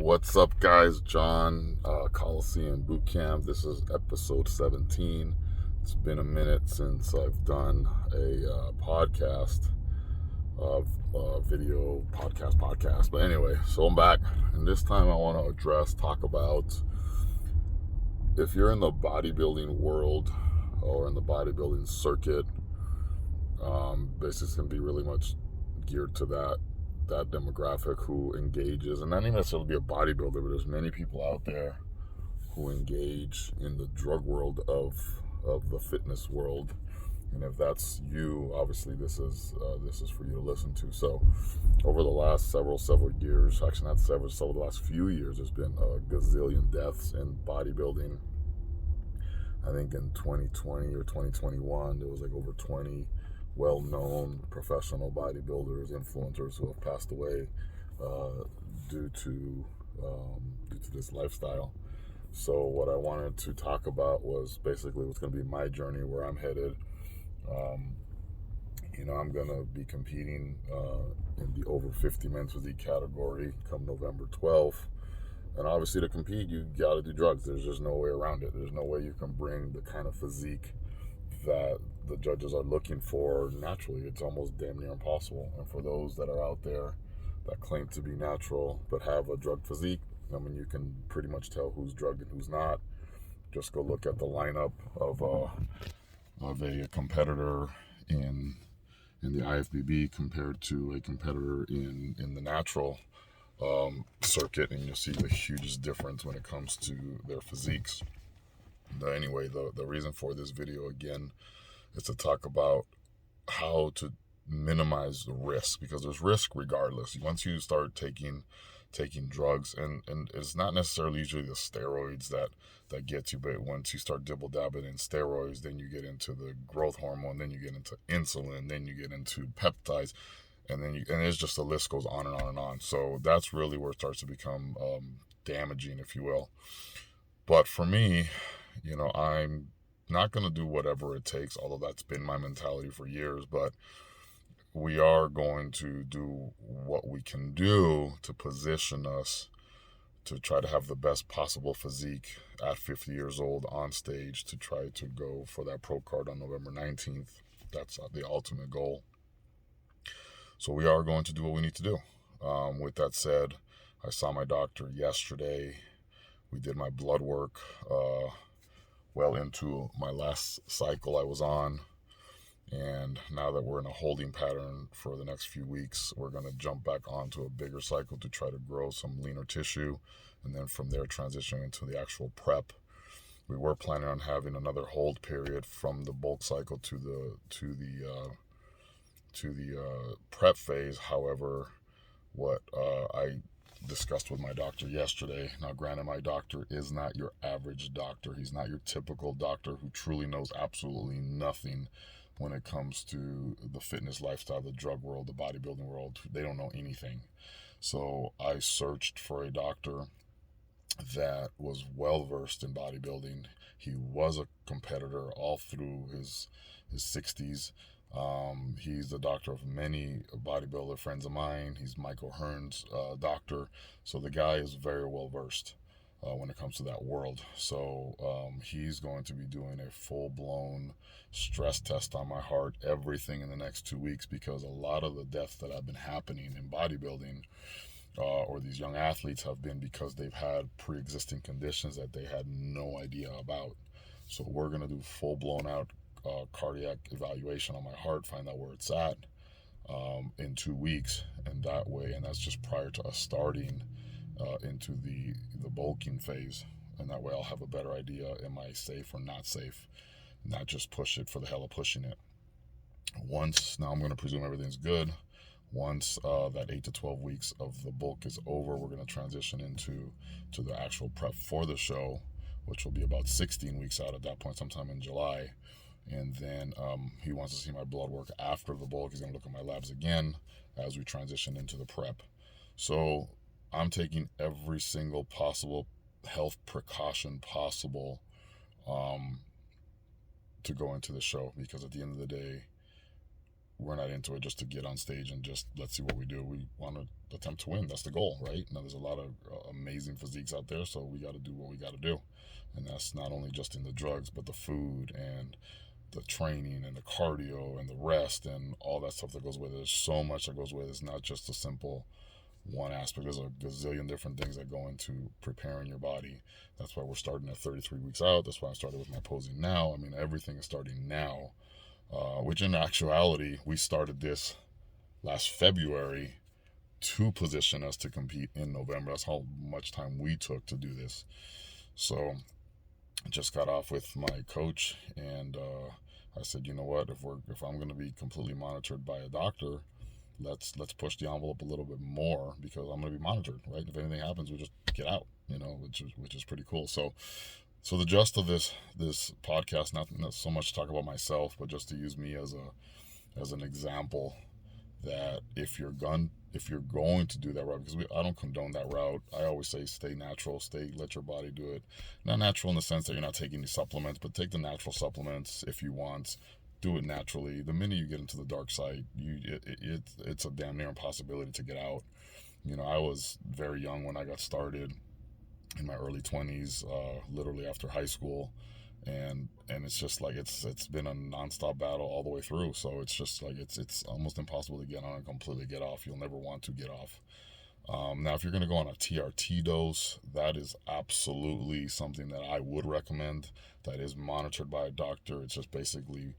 What's up, guys? John, Colosseum Bootcamp. This is episode 17. It's been a minute since I've done a podcast, video podcast. But anyway, so I'm back, and this time I want to talk about if you're in the bodybuilding world or in the bodybuilding circuit. This is going to be really much geared to that demographic who engages, and not even necessarily be a bodybuilder, but there's many people out there who engage in the drug world of the fitness world. And if that's you, obviously this is for you to listen to. So over the last several years, actually not several, so the last few years, there's been a gazillion deaths in bodybuilding. I think in 2020 or 2021 there was like over 20 well-known professional bodybuilders, influencers who have passed away due to this lifestyle. So what I wanted to talk about was basically what's going to be my journey, where I'm headed. I'm going to be competing in the over 50 men's physique category come November 12th. And obviously to compete, you got to do drugs. There's just no way around it. There's no way you can bring the kind of physique that the judges are looking for naturally. It's almost damn near impossible. And for those that are out there that claim to be natural but have a drug physique, I mean, you can pretty much tell who's drugged and who's not. Just go look at the lineup of a competitor in the IFBB compared to a competitor in the natural circuit, and you'll see the hugest difference when it comes to their physiques. But anyway, the reason for this video again is to talk about how to minimize the risk, because there's risk regardless. Once you start taking drugs, and it's not necessarily usually the steroids that gets you, but once you start dibble dabbing in steroids, then you get into the growth hormone, then you get into insulin, then you get into peptides, and it's just the list goes on and on and on. So that's really where it starts to become damaging, if you will. But for me, I'm not going to do whatever it takes, although that's been my mentality for years. But we are going to do what we can do to position us to try to have the best possible physique at 50 years old on stage, to try to go for that pro card on November 19th. That's the ultimate goal. So we are going to do what we need to do. With that said, I saw my doctor yesterday. We did my blood work well into my last cycle I was on. And now that we're in a holding pattern for the next few weeks, we're going to jump back onto a bigger cycle to try to grow some leaner tissue, and then from there transition into the actual prep. We were planning on having another hold period from the bulk cycle to the prep phase. However, what I discussed with my doctor yesterday, now granted, my doctor is not your average doctor. He's not your typical doctor who truly knows absolutely nothing when it comes to the fitness lifestyle, the drug world, the bodybuilding world. They don't know anything. So I searched for a doctor that was well versed in bodybuilding. He was a competitor all through his 60s. He's the doctor of many bodybuilder friends of mine. He's Michael Hearn's doctor. So the guy is very well versed when it comes to that world. So he's going to be doing a full-blown stress test on my heart, everything in the next 2 weeks, because a lot of the deaths that have been happening in bodybuilding or these young athletes have been because they've had pre-existing conditions that they had no idea about. So we're going to do full-blown out cardiac evaluation on my heart, find out where it's at in 2 weeks, and that's just prior to us starting into the bulking phase, and that way I'll have a better idea, am I safe or not safe, not just push it for the hell of pushing it. Now I'm going to presume everything's good. Once that 8 to 12 weeks of the bulk is over, we're going to transition into the actual prep for the show, which will be about 16 weeks out at that point, sometime in July. And then he wants to see my blood work after the bulk. He's going to look at my labs again as we transition into the prep. So I'm taking every single possible health precaution possible to go into the show, because at the end of the day, we're not into it just to get on stage and just let's see what we do. We want to attempt to win. That's the goal, right? Now there's a lot of amazing physiques out there, so we got to do what we got to do, and that's not only just in the drugs, but the food and the training and the cardio and the rest and all that stuff that goes with it. There's so much that goes with it. It's not just a simple one aspect. There's a gazillion different things that go into preparing your body. That's why we're starting at 33 weeks out. That's why I started with my posing now. I mean, everything is starting now, which in actuality, we started this last February to position us to compete in November. That's how much time we took to do this. So I just got off with my coach, and I said, you know what, if I'm going to be completely monitored by a doctor, let's push the envelope a little bit more, because I'm going to be monitored, right? If anything happens, we just get out, which is pretty cool. So the gist of this podcast, not so much to talk about myself, but just to use me as an example, that if you're going to do that route, because I don't condone that route. I always say stay natural, let your body do it. Not natural in the sense that you're not taking any supplements, but take the natural supplements if you want. Do it naturally. The minute you get into the dark side, it's a damn near impossibility to get out. I was very young when I got started, in my early 20s, literally after high school, and it's just like it's been a nonstop battle all the way through. So it's just like it's almost impossible to get on and completely get off. You'll never want to get off. Now, if you're going to go on a TRT dose, that is absolutely something that I would recommend. That is monitored by a doctor. It's just basically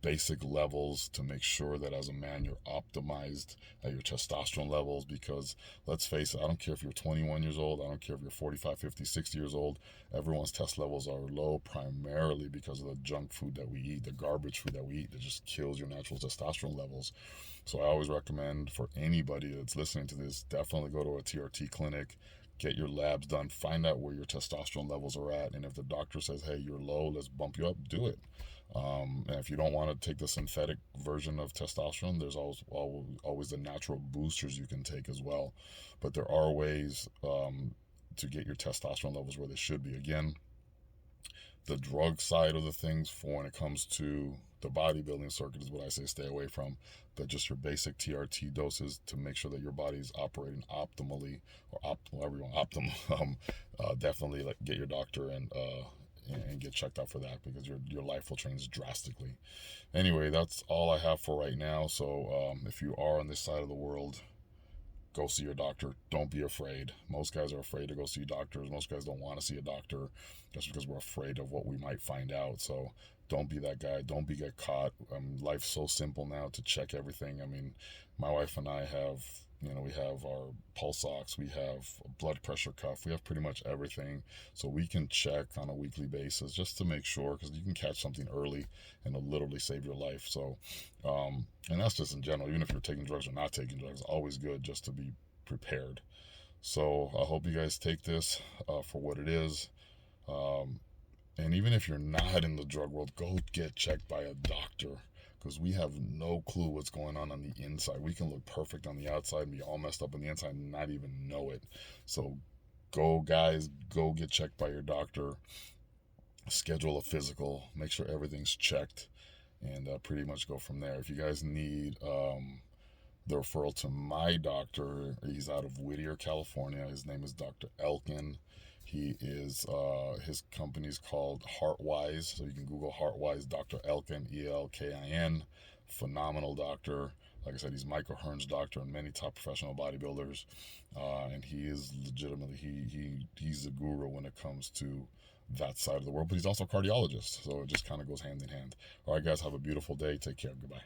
basic levels to make sure that as a man you're optimized at your testosterone levels, because let's face it, I don't care if you're 21 years old, I don't care if you're 45, 50, 60 years old, everyone's test levels are low primarily because of the junk food that we eat, the garbage food that we eat that just kills your natural testosterone levels. So I always recommend for anybody that's listening to this, definitely go to a TRT clinic, get your labs done, find out where your testosterone levels are at, and if the doctor says, hey, you're low, let's bump you up, do it. And if you don't want to take the synthetic version of testosterone, there's always the natural boosters you can take as well. But there are ways to get your testosterone levels where they should be. Again, the drug side of the things for when it comes to the bodybuilding circuit is what I say stay away from. But just your basic TRT doses to make sure that your body is operating optimally, or whatever you want, optimum. Definitely get your doctor and get checked out for that, because your life will change drastically. Anyway, that's all I have for right now. So if you are on this side of the world, go see your doctor. Don't be afraid. Most guys are afraid to go see doctors. Most guys don't want to see a doctor just because we're afraid of what we might find out. So don't be that guy. Don't get caught. Life's so simple now to check everything. I mean, my wife and I have, we have our pulse ox, we have a blood pressure cuff, we have pretty much everything. So we can check on a weekly basis just to make sure, because you can catch something early and it'll literally save your life. So, and that's just in general, even if you're taking drugs or not taking drugs, always good just to be prepared. So I hope you guys take this for what it is. And even if you're not in the drug world, go get checked by a doctor, because we have no clue what's going on the inside. We can look perfect on the outside and be all messed up on the inside and not even know it. So go get checked by your doctor, schedule a physical, make sure everything's checked, and pretty much go from there. If you guys need the referral to my doctor, he's out of Whittier, California. His name is Dr. Elkin. He is, his company's called Heartwise, so you can Google Heartwise, Dr. Elkin, Elkin. Phenomenal doctor. Like I said, he's Michael Hearn's doctor and many top professional bodybuilders, and he is legitimately, he's a guru when it comes to that side of the world, but he's also a cardiologist, so it just kind of goes hand in hand. All right, guys, have a beautiful day. Take care. Goodbye.